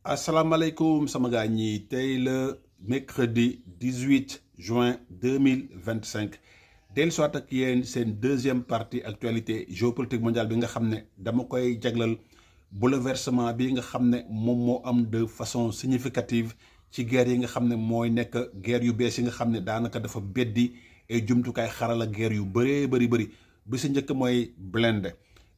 asalaamaaleykum sama gars ñi tey le mercredi 18 juin 2025 dellu soit ak yéen seen deuxième partie actualité géopolitique mondiale bi nga xam ne dama koy jaglal bouleversement bi nga xam ne moom moo am de façon significative ci guerre yi nga xam ne mooy nekk guerre yu bees yi nga xam ne daanaka dafa beddi ay jumtukaay xarala guerre yu bëree bëri bi si njëkk mooy blindé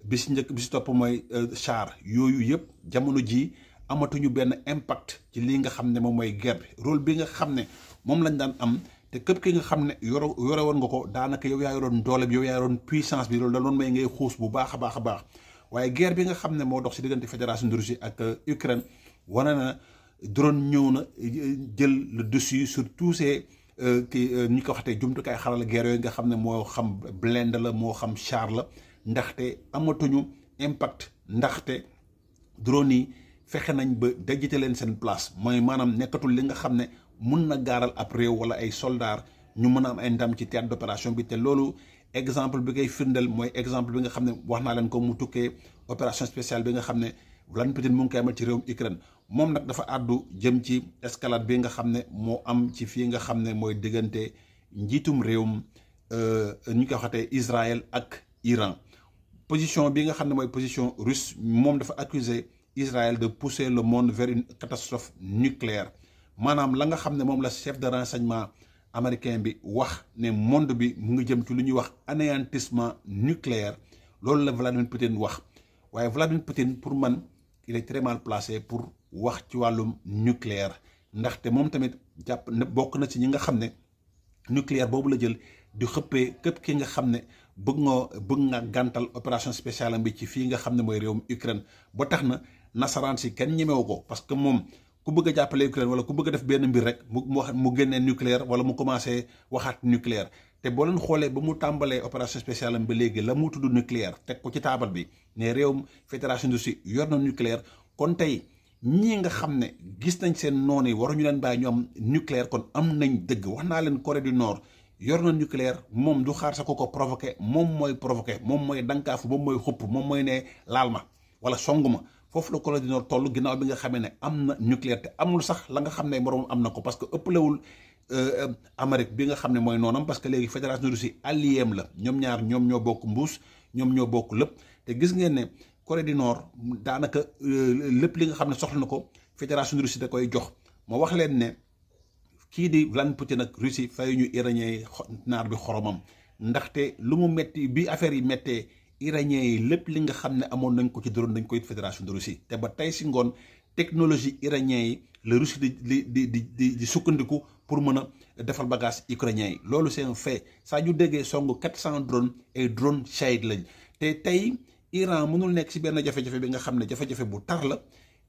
bi si topp mooy char yooyu yëpp jamono ji amatuñu benn impact ci lii nga xam ne moom mooy guerre bi rôle bi nga xam ne moom lañ daan am te képp ki nga xam ne yore woon nga ko daanaka yow yaa yoroon doole bi yow yaa yoroon puissance bi loolu da doon may ngay xuus bu baax a baax waaye guerre bi nga xam ne moo dox si diggante fédération de Russie ak Ukraine wane na drone ñëw na jël le dessus sur tous ces ñi ko waxatee jumtukaay xarala guerre yooyu nga xam ne moo xam blindé la moo xam char la ndaxte amatuñu impact ndaxte drone yi fexe nañ ba dajite leen seen place mooy maanaam nekkatul li nga xam ne mun na gaaral ab réew wala ay soldats ñu mën a am ay ndam ci théâtre d'opération bi te loolu exemple bi koy firndeel mooy exemple bi nga xam ne wax naa leen ko mu tukkee opération spéciale bi nga xam ne Vladimir Poutine mu ngi koy amal ci réewum Ukraine moom nag dafa àddu jëm ci escalade bi nga xam ne moo am ci fii nga xam ne mooy diggante njiitum réewum ñu koy waxatee Israël ak Iran position bi nga xam ne mooy position russe moom dafa accuser Israël de pousser le monde vers une catastrophe nucléaire maanaam la nga xam ne moom la chef de renseignement américain bi wax ne monde bi mu ngi jëm ci lu ñuy wax anéantissement nucléaire loolu la Vladimir Poutine wax waaye Vladimir Poutine pour man il est très mal placé pour wax ci wàllum nucléaire ndaxte moom tamit jàpp ne bokk na ci ñi nga xam ne nucléaire boobu la jël di xëppee képp ki nga xam ne bëgg nga gàntal opération spéciale bi ci fii nga xam ne mooy réewum Ukraine ba tax na nasaraan si kenn ñemewu ko parce que moom ku bëgg a jàppale Ukraine wala ku bëgg a def benn mbir rek mu génnee nucléaire wala mu commencé waxaat nucléaire te boo leen xoolee ba mu tàmbalee opération spéciale ba léegi la mu tudd nucléaire teg ko ci taabal bi ne réewum fédération de Russie yor na nucléaire kon tey ñii nga xam ne gis nañ seen noonu yi waruñu leen bàyyi ñu am nucléaire kon am nañ dëgg wax naa leen Corée du Nord yor na nucléaire moom du xaar sa ko provoqué moom mooy dankaafu moom mooy xupp moom mooy ne laal ma wala song ma foofu la Corée du Nord toll ginnaaw bi nga xamee ne am na nucléaire te amul sax la nga xam ne moroom am na ko parce que ëppalewul Amérique bi nga xam ne mooy noonam parce que léegi fédération de Russie allié la ñoom ñaar ñoom ñoo bokk mbuus ñoom ñoo bokk lépp te gis ngeen ne Corée du Nord daanaka lépp li nga xam ne soxla na ko fédération de Russie da koy jox ma wax leen ne kii di Vladimir Poutine ak Russie fay ñu iranien yi naar bi xoromam ndaxte lu mu metti bi affaire yi méttee iranien yi lépp li nga xam ne amoon nañ ko ci drone dañ koy fédération de Russie te ba tey si ngoon technologie iranien yi la Russie di sukkandiku pour mën a defal bagage ukrainien yi loolu c'est un fait saa ñu déggee song 400 drones ay drone Shahid lañ te tey Iran mënul nekk si benn jafe-jafe bi nga xam ne jafe-jafe bu tar la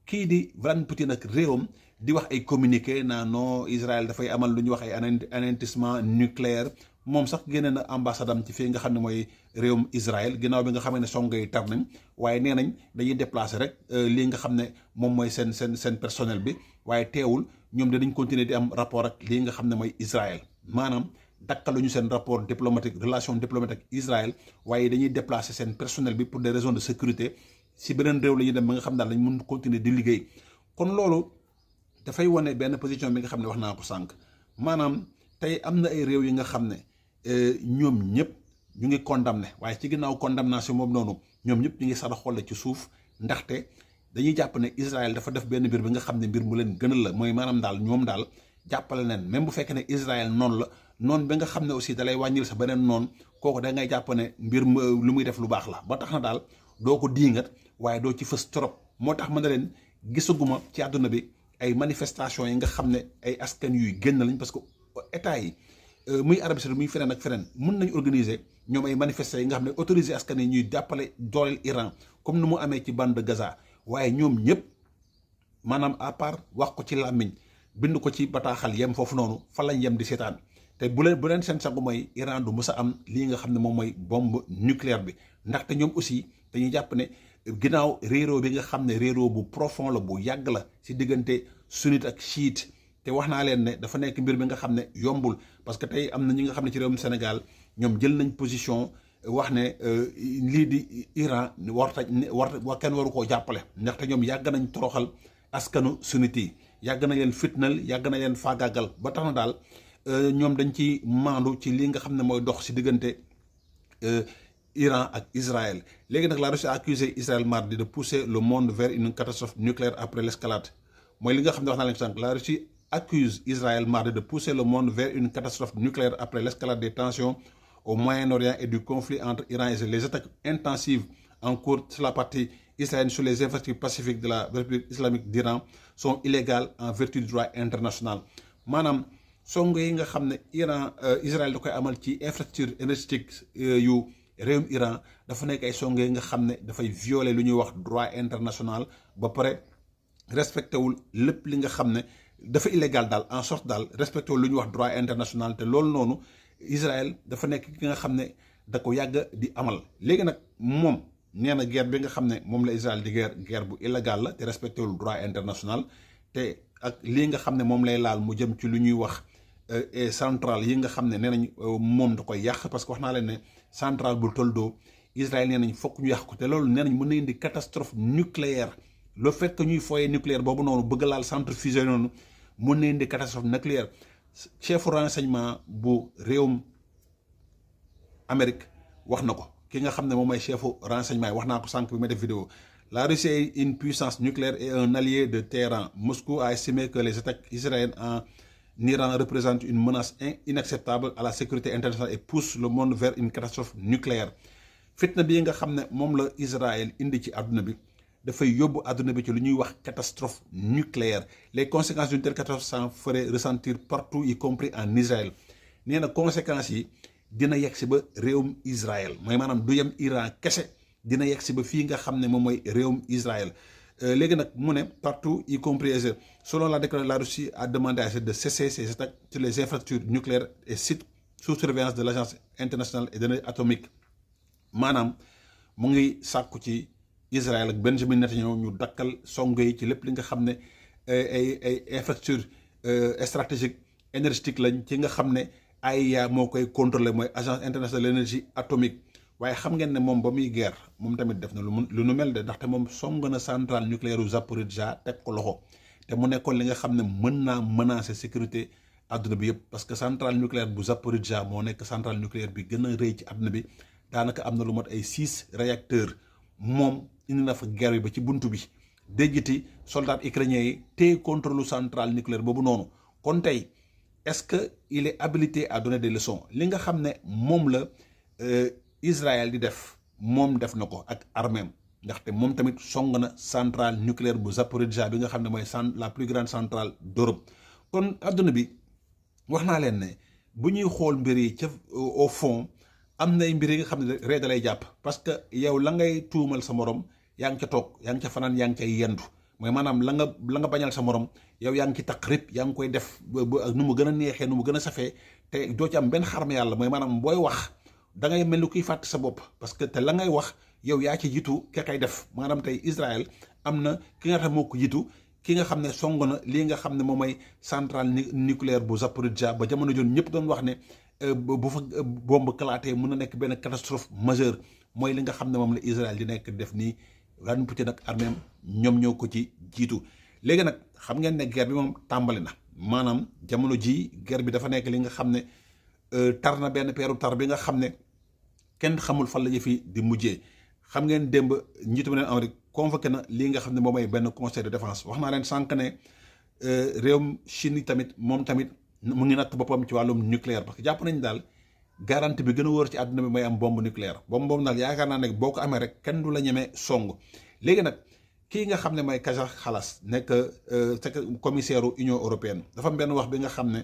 kii di Vladimir Poutine ak réewam di wax ay communiqué naa non Israël dafay amal lu ñuy wax ay anéantissement nucléaire moom sax génne na ambassade am ci fii nga xam ne mooy réewum Israël ginnaaw bi nga xam ne song yi tar nañ waaye nee nañ dañuy déplacer rek lii nga xam ne moom mooy seen personnel bi waaye teewul ñoom dinañ continuer di am rapport ak lii nga xam ne mooy Israël maanaam dakkaluñu seen rapport diplomatique relation diplomatique ak Israël waaye dañuy déplacer seen personnel bi pour des raisons de sécurité si beneen réew la ñuy dem ba nga xam daal dañ mun continuer di liggéey kon loolu dafay wane benn position bi nga xam ne wax naa ko sànq maanaam tey am na ay réew yi nga xam ne ñoom ñëpp ñu ngi condamné waaye ci ginnaaw condamnation moom noonu ñoom ñëpp ñu ngi sara xolle ci suuf ndaxte dañuy jàpp ne Israël dafa def benn mbir bi nga xam ne mbir mu leen gënal la mooy maanaam daal ñoom daal jàppale leen même bu fekkee ne Israël noonu la noonu ba nga xam ne aussi dalay wàññil sa beneen noonu kooku da ngay jàpp ne mbir lu muy def lu baax la ba tax na daal doo ko diingat waaye doo ci fës trop moo tax mën na leen gisaguma ci àdduna bi ay manifestation yi nga xam ne ay askan yuy génn lañ parce que état yi muy Arabie Saoudite muy feneen ak feneen mun nañu organiser ñoom ay manifestants yi nga xam ne autorisé askan yi ñuy jàppale dooleel Iran comme ni mu amee ci bande de Gaza waaye ñoom ñëpp maanaam à part wax ko ci làmmiñ bind ko ci bataaxal yem foofu noonu fa lañ yem di seetaan te bu leen seen sagu mooy Iran du mës a am lii nga xam ne moom mooy bombe nucléaire bi ndaxte ñoom aussi dañuy jàpp ne ginnaaw réeroo bi nga xam ne réeroo bu profond la bu yàgg la si diggante sunnite ak chiite te wax naa leen ne dafa nekk mbir bi nga xam ne yombul parce que tey am na ñi nga xam ne ci réewum Sénégal ñoom jël nañ position wax ne lii di Iran war kenn waru koo jàppale ndaxte ñoom yàgg nañ toroxal askanu sunnite yi yàgg na leen fitnal yàgg na leen faagaagal ba tax na daal ñoom dañ ci maandu ci li nga xam ne mooy dox si diggante Iran ak Israël. Léegi nag la Russie a accusé Israël mardi de pousser le monde vers une catastrophe nucléaire après l'escalade mooy li nga xam ne wax naa leen sànq la Russie accuse Israël mardi de pousser le monde vers une catastrophe nucléaire après l'escalade des tensions au Moyen-Orient et du conflit entre Iran et Israël. Les attaques intensives en cours sur la partie israélienne sur les infrastructures pacifiques de la République islamique d'Iran sont illégales en vertu du droit international. Maanaam song yi nga xam ne Israël da koy amal ci infrastructure énergétique yu réewum Iran dafa nekk ay song yi nga xam ne dafay violer lu ñuy wax droit international ba pare respecté wul lépp li nga xam ne dafa illégal daal en sorte daal respecté wul lu ñuy wax droit international te loolu noonu Israël dafa nekk ki nga xam ne da ko yàgg di amal. Léegi nag moom nee na guerre bi nga xam ne moom la Israël di guerre bu illégal la te respecté wul droit international te ak lii nga xam ne moom lay laal mu jëm ci lu ñuy wax centrale yi nga xam ne nee nañ moom da koy yàq parce que wax naa leen ne centrale bu Toldo Israël nee nañ fokk ñu yàq ko te loolu nee nañ mën na indi catastrophe nucléaire. Le fait que ñuy foyee nucléaire boobu noonu bëgg laal centrifugé noonu mën na indi catastrophe nucléaire. Chef renseignement bu réewum Amérique wax na ko ki nga xam ne moom mooy chefu renseignement yi wax naa ko sànq bi ma def vidéo. La Russie est une puissance nucléaire et un allié de Téhéran. Moscou a estimé que les attaques israéliennes en Iran représentent une menace inacceptable à la sécurité internationale et poussent le monde vers une catastrophe nucléaire. Fitna bii nga xam ne moom la Israël indi ci àdduna bi dafay yóbbu àdduna bi ci lu ñuy wax catastrophe nucléaire. Les conséquences d'une telle catastrophe s'en feraient ressentir partout y compris en Israël. Nee na conséquences yi dina yegg si ba réewum Israël mooy maanaam du yem Iran kese dina yegg si ba fii nga xam ne moom mooy réewum Israël. Léegi nag mu ne partout y compris Israël. Selon la déclaration, la Russie a demandé à Israël de cesser ses attaques sur les infrastructures nucléaires et sites sous surveillance de l'Agence internationale d'énergie atomique. Maanaam mu ngi sàkku ci Israël ak Benjamin Netanyahu ñu dakkal song yi ci lépp li nga xam ne ay infrastructure stratégique énergétique lañ ci nga xam ne AIA moo koy contrôler mooy agence internationale de l'énergie atomique. waaye xam ngeen ne moom ba muy guerre moom tamit def na lu nu mel de ndaxte moom song na centrale nucléaire u Zaporijia teg ko loxo te mu nekkoon li nga xam ne mën naa menacer sécurité àdduna bi yëpp parce que centrale nucléaire bu Zaporijia moo nekk centrale nucléaire bi gën a rëy ci àdduna bi daanaka am na lu mot ay 6 réacteurs moom indi na fa guerre bi ba ci buntu bi déjjiti soldats ukrainiens yi téye contrôle centrale nucléaire boobu noonu kon tey est-ce que il est habilité à donner des leçons li nga xam ne moom la Israël di def moom def na ko ak arméem ndaxte moom tamit song na centrale nucléaire bu Zaporijia bi nga xam ne mooy la plus grande centrale d'Europe. kon adduna bi wax naa leen ne bu ñuy xool mbir yi ca au fond am nay mbir yi nga xam ne ree da lay jàpp parce que yow la ngay tuumal sa morom yaa ngi ca toog yaa ngi ca fanaan yaa ngi cay yendu mooy maanaam la nga bañal sa morom yow yaa ngi ci taqrib yaa ngi koy def nu mu gën a neexee nu mu gën a safee te doo ci am benn xarma yàlla mooy maanaam booy wax da ngay mel ni kuy fàtte sa bopp parce que te la ngay wax yow yaa ci jiitu ke kay def maanaam tey Israël am na ki nga xam moo ko jiitu ki nga xam ne song na lii nga xam ne moom mooy centrale nucléaire bu Zaporijia ba jamono joon ñëpp doon wax ne bu fa bombe kalaatee mën na nekk benn catastrophe majeure mooy li nga xam ne moom la Israël di nekk def nii Vladimir Poutine ak arméem ñoom ñoo ko ci jiitu. léegi nag xam ngeen ne guerre bi moom tàmbali na maanaam jamono ji guerre bi dafa nekk li nga xam ne tar na benn peeru tar bi nga xam ne kenn xamul fan la yëfi di mujjee. xam ngeen démb njiitu beneen Amérique convoqué na lii nga xam ne moom mooy benn conseil de défense wax naa leen sànq ne réewum Chine yi tamit moom tamit mu ngi natt boppam ci wàllum nucléaire parce que jàpp nañ daal garantie bi gën a wóor ci àdduna bi mooy am bombe nucléaire boobu daal yaakaar naa ne boo ko amee rek kenn du la ñemee song. léegi nag kii nga xam ne mooy Kaja Kallas nekk commissaire Union européenne dafa am benn wax bi nga xam ne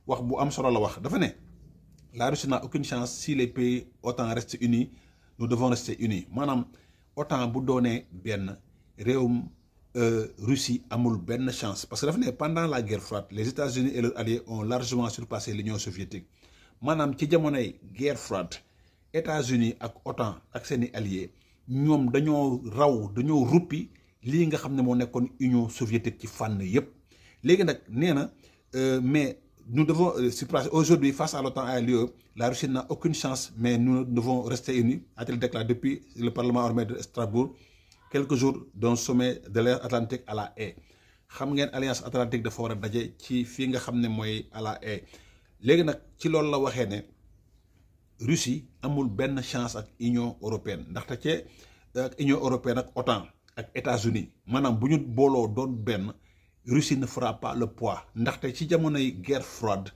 wax bu am solo la wax dafa ne la Russie n'a aucune chance si les pays OTAN restent unis. Nous devons rester unis maanaam OTAN bu doonee benn réewum Russie amul benn chance parce que dafa ne pendant la guerre froide les États-Unis et leurs alliés ont largement surpassé l'Union soviétique maanaam ci jamonoy guerre froide États-Unis ak OTAN ak seeni alliés ñoom dañoo ruppi lii nga xam ne moo nekkoon Union soviétique ci fànn yépp léegi nag nee na mais nous devons surpasser aujourd'hui face à l'OTAN et à l'UE, la Russie n'a aucune chance, mais nous devons rester unis, a-t-il déclaré depuis le Parlement armé de Strasbourg, quelques jours d'un sommet de l'ère Atlantique à La Haye. xam ngeen alliance atlantique dafa war a daje ci fii nga xam ne mooy à La Haye léegi nag ci loolu la waxee ne Russie amul benn chance ak Union européenne ndaxte ci ak Union européenne ak OTAN ak États-Unis maanaam bu ñu booloo doon benn Russie ne fera pas le poids ndaxte ci jamonoy guerre froide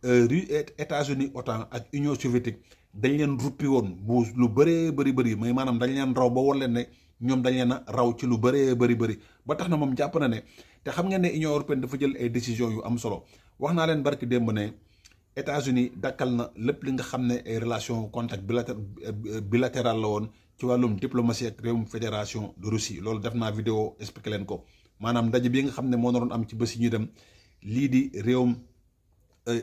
États-Unis OTAN ak Union soviétique dañ leen ruppi woon bu lu bëree bëri mais maanaam dañ leen raw ba war leen ne ñoom dañ leen a raw ci lu bëree bëri ba tax na moom jàpp na ne te xam ngeen ne Union européenne dafa jël ay décisions yu am solo wax naa leen barki démb ne États-Unis dakkal na lépp li nga xam ne ay relation contact bilatéral la woon ci wàllum diplomatie ak réewum fédération de Russie loolu def naa vidéo expliqué leen ko maanaam ndaje bi nga xam ne moo naroon am ci bés yi ñu dem lii di réewum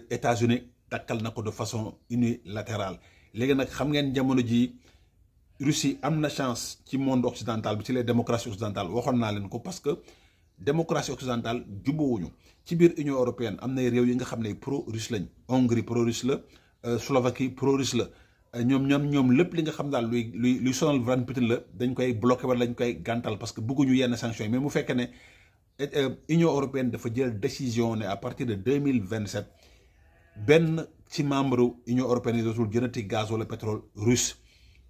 États-Unis dakkal na ko de façon unilatérale léegi nag xam ngeen jamono ji Russie am na chance ci monde occidental bi ci les démocraties occidentales waxoon naa leen ko parce que démocratie occidentale jubóowuñu ci biir Union européenne am na réew yi nga xam ne pro russe lañ Hongrie pro russe la Slovaquie pro russe la ñoom lépp li nga xam daal luy sonal Vladimir Poutine la dañ koy bloqué wala dañ koy gàntal parce que bëgguñu yenn sanctions yi mais mu fekkee ne Union européenne dafa jël décision ne à partir de 2027 benn ci membre Union européenne yi dootul jëndati gaz wala pétrole russe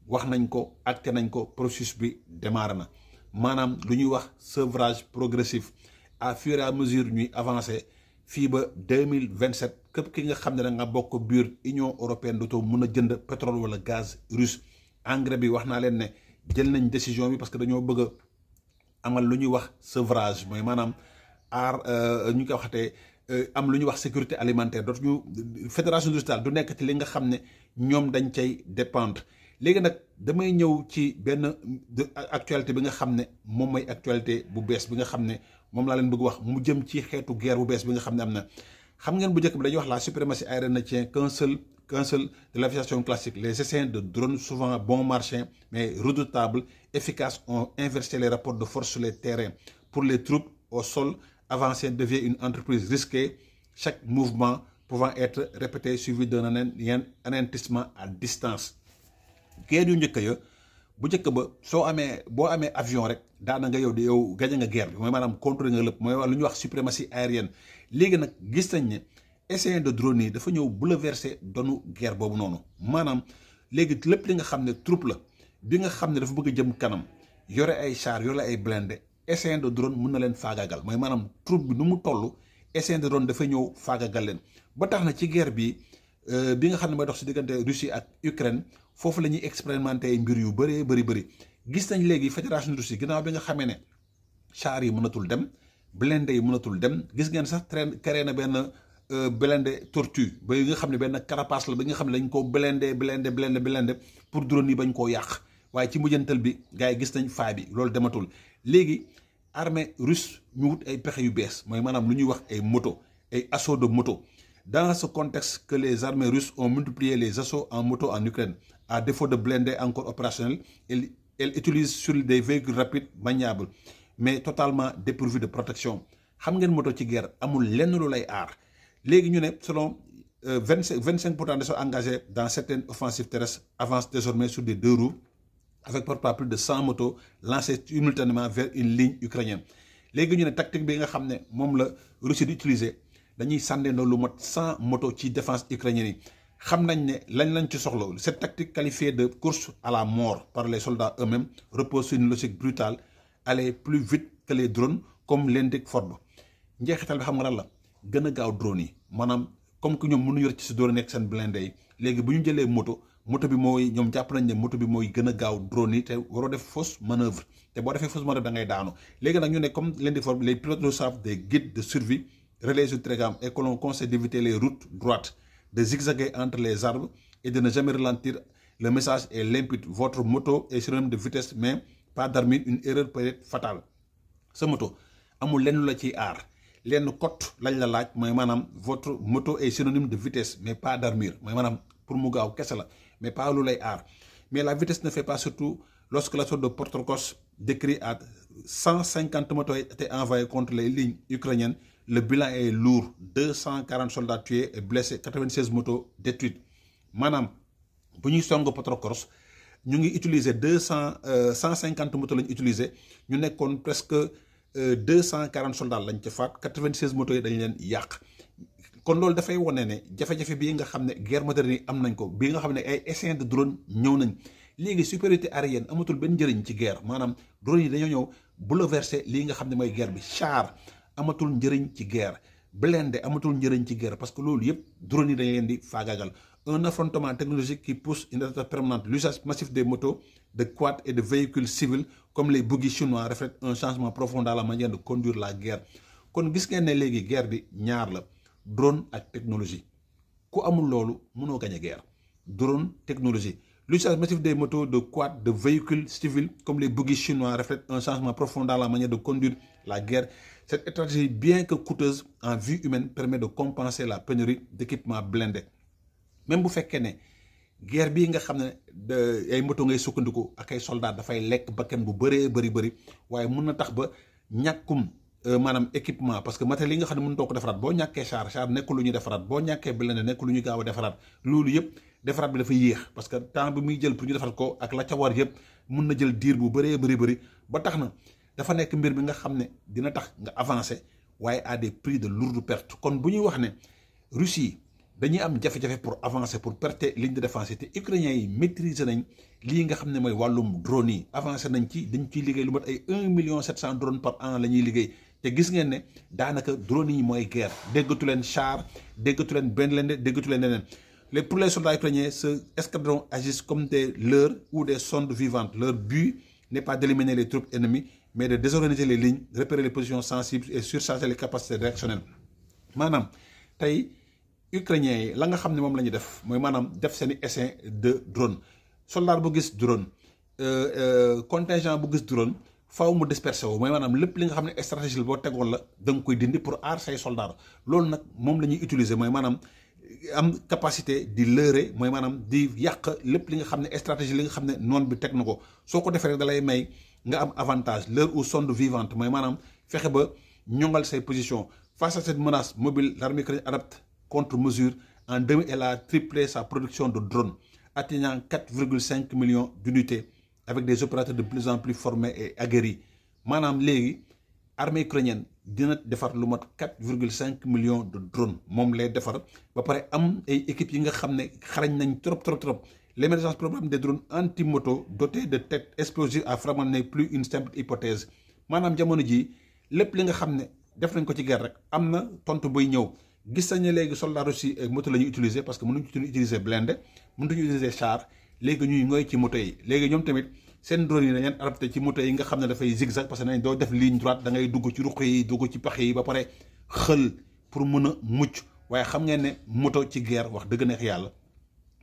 wax nañ ko acté nañ ko processus bi démarré na maanaam lu ñuy wax sevrage progressif à fur et à mesure ñuy avancé fii ba 2027 képp ki nga xam ne da nga bokk biir Union européenne dootoo mun a jënd pétrole wala gaz russe engrais bi wax naa leen ne jël nañ décision bi parce que dañoo bëgg a amal lu ñuy wax sevrage mooy maanaam ñu koy waxatee am lu ñuy wax sécurité alimentaire dootuñu fédération russe du nekk ci li nga xam ne ñoom dañ cay dépendre léegi nag damay ñëw ci benn actualité bi nga xam ne moom mooy actualité bu bees bi nga xam ne moom laa leen bëgg wax mu jëm ci xeetu guerre bu bees bi nga xam ne am na xam ngeen bu njëkk bi dañuy wax la suprématie aérienne ne tient qu'un seul de l'aviation classique les essais de drones souvent bon marché mais redoutables efficaces ont inversé les rapports de force sur les terrains pour les troupes au sol avancé devient une entreprise risquée chaque mouvement pouvant être répété suivi d'un anéantissement à distance guerre yu njëkk ya bu njëkk ba boo amee avion rek daana nga yow gañe nga guerre bi mooy maanaam contrôler nga lépp mooy lu ñuy wax suprématie aérienne léegi nag gis nañ ne essai de drone yi dafa ñëw bouleverser donu guerre boobu noonu maanaam léegi lépp li nga xam ne troupe la bi nga xam ne dafa bëgg a jëm kanam yore ay char yore ay blindé essai de drone mun na leen faagaagal mooy maanaam troupe bi nu mu toll essai de drone dafa ñëw faagaagal leen ba tax na ci guerre bi nga xam ne mooy dox si diggante Russie ak Ukraine foofu la ñuy expérimenté mbir yu bëri gis nañ léegi fédération Russie ginnaaw bi nga xamee ne char yi mënatul dem blindé yi mënatul dem gis ngeen sax créé na benn blindé tortue ba yi nga xam ne benn carapace la ba nga xam ne dañ ko blindé pour drone yi bañ koo yàq waaye ci mujjantal bi gars yi gis nañ faay bi loolu dematul léegi armée russe ñu wut ay pexe yu bees mooy maanaam lu ñuy wax ay moto ay assaut de moto dans ce contexte que les armées russes ont multiplié les assauts en moto en Ukraine à défaut de blindés encore opérationnels elles utilisent sur des véhicules rapides maniables mais totalement dépourvus de protection xam ngeen moto ci guerre amul lenn lu lay aar léegi ñu ne selon 25% des soldats engagés dans certaines offensives terrestres avancent désormais sur des 2 roues avec parfois plus de 100 motos lancées simultanément vers une ligne ukrainienne léegi ñu ne tactique bi nga xam ne moom la Russie di utiliser dañuy sànneendoo lu mot 100 motos ci défense ukrainienne yi xam nañ ne lañ ci soxla cette tactique qualifiée de course à la mort par les soldats eux-mêmes repose sur une logique brutale aller plus vite que les drones comme l'indique Forbes njeexital bi xam nga lan la gën a gaaw drone yi maanaam comme que ñoom mënu yor ci si doon nekk seen blindé yi léegi bu ñu jëlee moto bi mooy ñoom jàpp nañ ne moto bi mooy gën a gaaw drone yi te waroo def fausse manœuvre te boo defee fausse manœuvre da ngay daanu léegi nag ñu ne comme l'indique Forbes les pilotes reçoivent des guides de survie relais sur télégramme et que l'on conseille d'éviter les routes droites de zigzaguer entre les arbres et de ne jamais ralentir. Le message est limpide. Votre moto est synonyme de vitesse, mais pas d'armure. Une erreur peut être fatale. Sa moto amul lenn la ciy aar lenn cote lañ la laaj mooy maanaam votre moto est synonyme de vitesse mais pas d'armure mooy maanaam pour mu gaaw kese la mais pas lu lay aar mais la vitesse ne fait pas surtout lorsque l'assaut de Pokrovsk décrit à 150 motos étaient envoyées contre les lignes ukrainiennes. Le bilan est lourd 240 soldats tués et blessés 96 motos détruites maanaam bu ñuy song Pokrovsk ñu ngi utiliser 150 motos lañu utiliser ñu nekkoon presque 240 soldats lañ ca faat 96 motos yi dañ leen yàq. kon loolu dafay wane ne jafe-jafe bii nga xam ne guerre moderne yi am nañ ko bii nga xam ne ay essais de drone ñëw nañ léegi supériorité aérienne amatul benn njëriñ ci guerre maanaam drone yi dañoo ñëw bouleverser lii nga xam ne mooy guerre bi. char amatul njëriñ ci guerre, blindé amatul njëriñ ci guerre parce que loolu yëpp drone yi dañ leen di faagaagal. Un affrontement technologique qui pousse une attaque permanente. L'usage massif des motos, de quads et de véhicules civils comme les buggy chinois reflète un changement profond dans la manière de conduire la guerre. kon gis ngeen ne léegi guerre bi ñaar la drone ak technologie ku amul loolu mënoo gagner guerre. Drone technologie. L'usage massif des motos, de quads, de véhicules civils comme les buggy chinois reflète un changement profond dans la manière de conduire la guerre. Cette stratégie, bien que coûteuse en vie humaine, permet de compenser la pénurie d'équipements blindés. Même bu fekkee ne guerre bii nga xam ne ay moto ngay sukkandiku ak ay soldats dafay lekk bakkan bu bëree bëri waaye mun na tax ba ñàkkum maanaam équipement parce que matériel yi nga xam ne mënutoo ko defaraat boo ñàkkee char nekkul lu ñuy defaraat boo ñàkkee blindé nekkul lu ñu gaaw a defaraat loolu yëpp defaraat bi dafa yéex parce que temps bi muy jël pour ñu defaraat ko ak la ca war yëpp mun na jël diir bu bëree bëri ba tax na dafa nekk mbir bi nga xam ne dina tax nga avancer waaye à des prix de lourdes pertes. kon bu ñuy wax ne Russie dañuy am jafe-jafe pour avancer pour perte ligne de défense te ukrainiens yi maîtriser nañ lii nga xam ne mooy wàllum drone yi avancer nañ ci dañ ciy liggéey lu mat ay 1,7 million drones par an la ñuy liggéey te gis ngeen ne daanaka drone yi mooy guerre déggatu leen char déggatu leen blindé déggatu leen leneen. Pour les soldats ukrainiens, ce escadron agissent comme des leurres ou des sondes vivantes. Leur but n'est pas d'éliminer les troupes ennemies, mais de désorganiser les lignes, repérer les positions sensibles et surcharger les capacités réactionnelles. Maanaam tey ukrainiens yi la nga xam ne moom la ñuy def mooy maanaam def seen i essai de drone soldat bu gis drone contingent bu gis drone faaw mu dispersé wu mooy maanaam lépp li nga xam ne stratégie boo tegoon la da nga koy dindi pour aar say soldats loolu nag moom la ñuy utiliser mooy maanaam am capacité di leurrer mooy maanaam di yàq lépp li nga xam ne stratégie li nga xam ne noon bi teg na ko soo ko defee rek da lay may nga am avantage leurre ou sonde vivante mooy maanaam fexe ba ñongal say position. Face à cette menace mobile, l'armée ukrainienne adapte contre-mesure. En 2000, elle a triplé sa production de drones, atteignant 4,5 millions d'unités avec des opérateurs de plus en plus formés et aguerris. Maanaam léegi armée ukrainienne dina defar lu mat 4,5 millions de drones moom lay defar ba pare am ay équipes yi nga xam ne xarañ nañ trop. L'émergence probable des drones anti-moto dotés de têtes explosives à fragments n'est plus une simple hypothèse. Maanaam jamono ji lépp li nga xam ne def nañ ko ci guerre rek am na tontu buy ñëw. Gis nañ ne léegi soldats russes yi moto la ñuy utiliser parce que mënuñu utiliser blindé mënuñu utiliser char léegi ñuy ngoy ci moto yi léegi ñoom tamit seen drone yi dañ leen adapté ci moto yi nga xam ne dafay zigzag parce que nañ doo def ligne droite da ngay dugg ci ruq yi dugg ci pax yi ba pare xël pour mën a mucc waaye xam ngeen ne moto ci guerre wax dëgg neex yàlla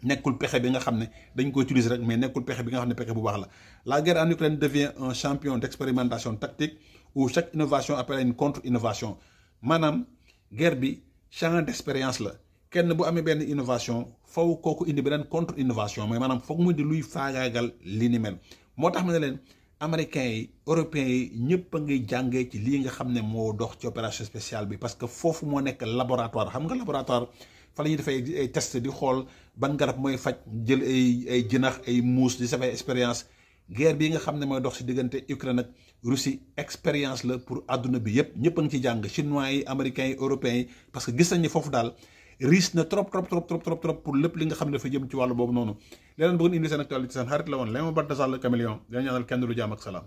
nekkul pexe bi nga xam ne dañ ko utiliser rek mais nekkul pexe bi nga xam ne pexe bu baax la. La guerre en Ukraine devient un champion d'expérimentation tactique où chaque innovation appelle une contre-innovation maanaam guerre bi champ d'expérience la kenn bu amee benn innovation faw kooku indi beneen contre innovation mooy maanaam foog mu di luy faagaagal li ni mel moo tax ma ne leen américains yi européens yi ñëpp a ngi jàngee ci lii nga xam ne moo dox ci opération spéciale bi parce que foofu moo nekk laboratoire xam nga laboratoire fa la ñuy defee ay test di xool ban garab mooy faj jël ay jënax ay muus di safay expérience guerre bii nga xam ne mooy dox ci diggante Ukraine ak Russie expérience la pour àdduna bi yëpp ñëpp a ngi ci jàng chinois yi américains yi européens yi parce que gis nañ ni foofu daal risque na trop pour lépp li nga xam ne dafa jëm ci wàllu boobu noonu leneen bëggoon indi seen actualité seen xarit la woon Léon Baltasar le Caméléon dina ñaanal kenn lu jàmm ak salaam